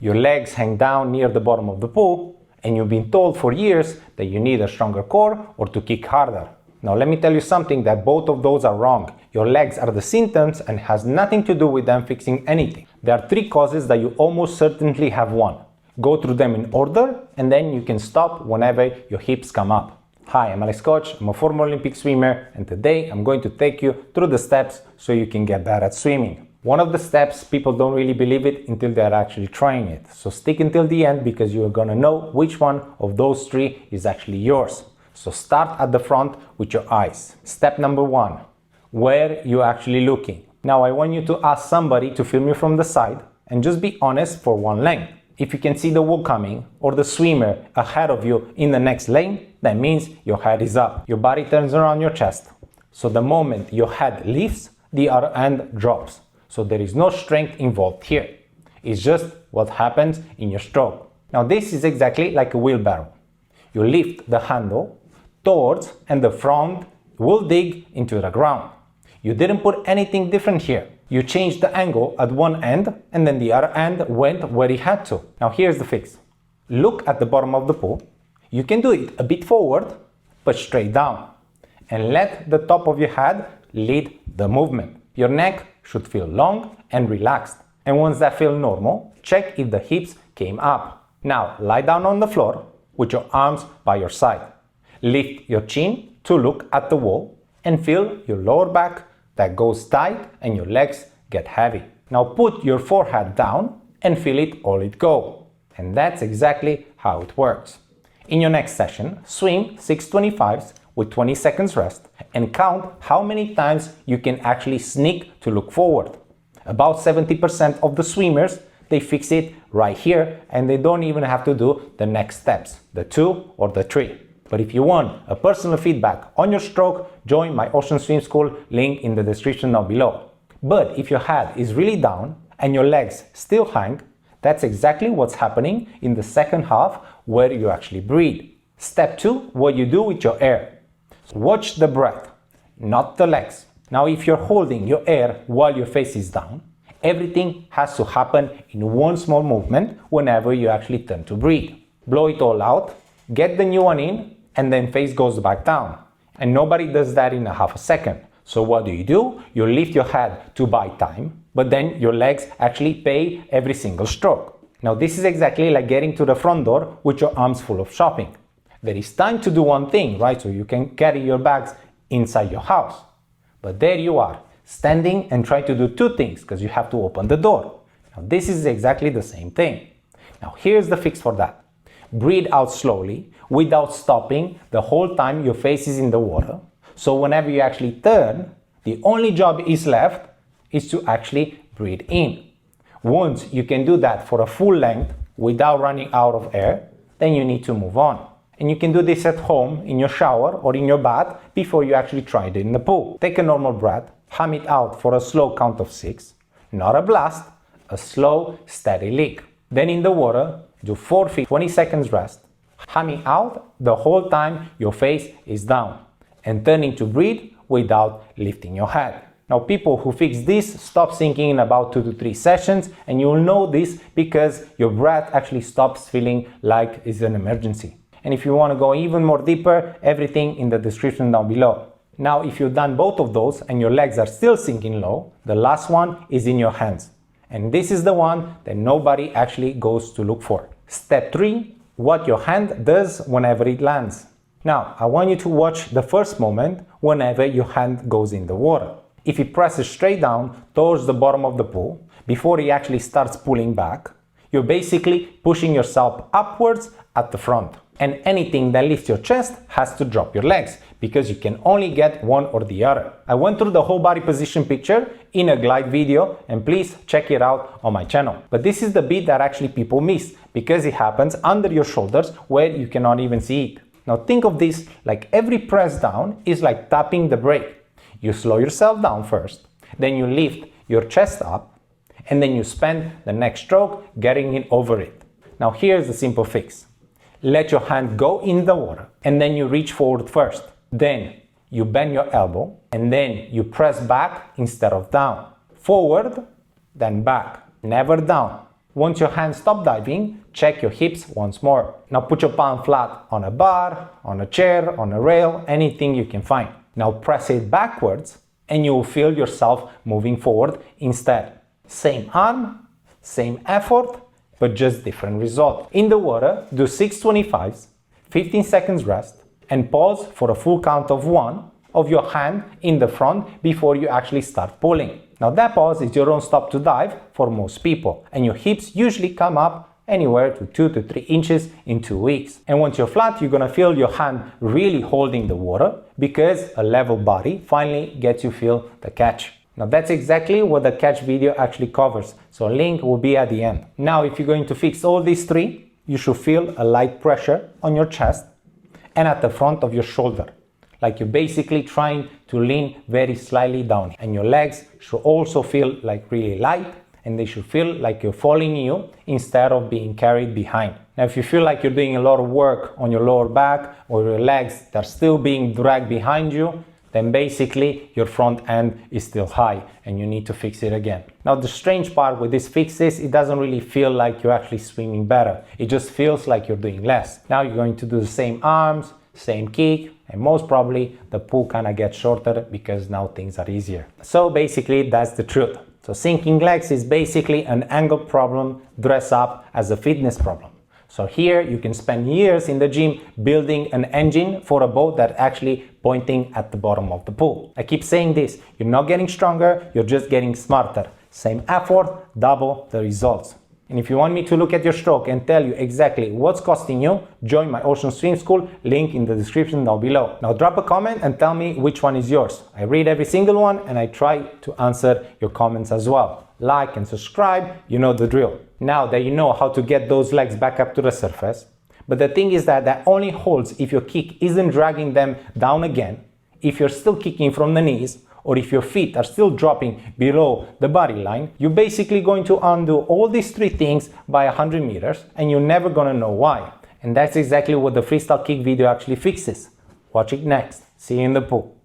Your legs hang down near the bottom of the pool, and you've been told for years that you need a stronger core or to kick harder. Now let me tell you something, that both of those are wrong. Your legs are the symptoms and has nothing to do with them fixing anything. There are 3 causes that you almost certainly have one. Go through them in order and then you can stop whenever your hips come up. Hi, I'm Alex Coci, I'm a former Olympic swimmer, and today I'm going to take you through the steps so you can get better at swimming. One of the steps, people don't really believe it until they're actually trying it. So stick until the end because you're gonna know which one of those 3 is actually yours. So start at the front with your eyes. Step number 1, where you're actually looking. Now I want you to ask somebody to film you from the side and just be honest for one lane. If you can see the wall coming or the swimmer ahead of you in the next lane, that means your head is up. Your body turns around your chest. So the moment your head lifts, the other end drops. So there is no strength involved here. It's just what happens in your stroke. Now this is exactly like a wheelbarrow. You lift the handle towards and the front will dig into the ground. You didn't put anything different here. You changed the angle at one end and then the other end went where it had to. Now here's the fix. Look at the bottom of the pool. You can do it a bit forward, but straight down. And let the top of your head lead the movement. Your neck should feel long and relaxed. And once that feels normal, check if the hips came up. Now lie down on the floor with your arms by your side. Lift your chin to look at the wall and feel your lower back that goes tight and your legs get heavy. Now put your forehead down and feel it all it go. And that's exactly how it works. In your next session, swim 625s with 20 seconds rest and count how many times you can actually sneak to look forward. About 70% of the swimmers, they fix it right here and they don't even have to do the next steps, the 2 or the 3. But if you want a personal feedback on your stroke, join my Ocean Swim School, link in the description down below. But if your head is really down and your legs still hang, that's exactly what's happening in the second half where you actually breathe. Step 2, what you do with your air. Watch the breath, not the legs. Now if you're holding your air while your face is down, everything has to happen in one small movement whenever you actually turn to breathe. Blow it all out, get the new one in, and then face goes back down. And nobody does that in a half a second. So what do? You lift your head to buy time, but then your legs actually pay every single stroke. Now this is exactly like getting to the front door with your arms full of shopping. There is time to do one thing, right? So you can carry your bags inside your house. But there you are, standing and try to do 2 things because you have to open the door. Now this is exactly the same thing. Now here's the fix for that. Breathe out slowly without stopping the whole time your face is in the water. So whenever you actually turn, the only job is left is to actually breathe in. Once you can do that for a full length without running out of air, then you need to move on. And you can do this at home, in your shower or in your bath before you actually try it in the pool. Take a normal breath, hum it out for a slow count of 6, not a blast, a slow, steady lick. Then in the water, do 4 feet, 20 seconds rest, humming out the whole time your face is down and turning to breathe without lifting your head. Now people who fix this stop sinking in about 2 to 3 sessions, and you will know this because your breath actually stops feeling like it's an emergency. And if you want to go even more deeper, everything in the description down below. Now if you've done both of those and your legs are still sinking low, the last one is in your hands. And this is the one that nobody actually goes to look for. Step 3, what your hand does whenever it lands. Now, I want you to watch the first moment whenever your hand goes in the water. If it presses straight down towards the bottom of the pool, before it actually starts pulling back, you're basically pushing yourself upwards at the front. And anything that lifts your chest has to drop your legs because you can only get one or the other. I went through the whole body position picture in a glide video, and please check it out on my channel. But this is the bit that actually people miss because it happens under your shoulders where you cannot even see it. Now think of this like every press down is like tapping the brake. You slow yourself down first, then you lift your chest up, and then you spend the next stroke getting it over it. Now here's the simple fix. Let your hand go in the water and then you reach forward first. Then you bend your elbow and then you press back instead of down. Forward, then back, never down. Once your hands stop diving, check your hips once more. Now put your palm flat on a bar, on a chair, on a rail, anything you can find. Now press it backwards and you will feel yourself moving forward instead. Same arm, same effort, but just different result. In the water, do 6 25s, 15 seconds rest, and pause for a full count of 1 of your hand in the front before you actually start pulling. Now that pause is your own stop to dive for most people, and your hips usually come up anywhere to 2 to 3 inches in 2 weeks. And once you're flat, you're gonna feel your hand really holding the water because a level body finally gets you feel the catch. Now that's exactly what the catch video actually covers, so a link will be at the end. Now if you're going to fix all these 3, you should feel a light pressure on your chest and at the front of your shoulder, like you're basically trying to lean very slightly down. And your legs should also feel like really light, and they should feel like you're following you instead of being carried behind. Now if you feel like you're doing a lot of work on your lower back or your legs that are still being dragged behind you, then basically your front end is still high and you need to fix it again. Now the strange part with this fix is it doesn't really feel like you're actually swimming better. It just feels like you're doing less. Now you're going to do the same arms, same kick, and most probably the pull kind of gets shorter because now things are easier. So basically that's the truth. So sinking legs is basically an angle problem dressed up as a fitness problem. So here you can spend years in the gym building an engine for a boat that's actually pointing at the bottom of the pool. I keep saying this, you're not getting stronger, you're just getting smarter. Same effort, double the results. And if you want me to look at your stroke and tell you exactly what's costing you, join my Ocean Swim School, link in the description down below. Now drop a comment and tell me which one is yours. I read every single one and I try to answer your comments as well. Like and subscribe, you know the drill. Now that you know how to get those legs back up to the surface, but the thing is that only holds if your kick isn't dragging them down again, if you're still kicking from the knees, or if your feet are still dropping below the body line, you're basically going to undo all these 3 things by 100 meters and you're never gonna know why. And that's exactly what the freestyle kick video actually fixes. Watch it next. See you in the pool.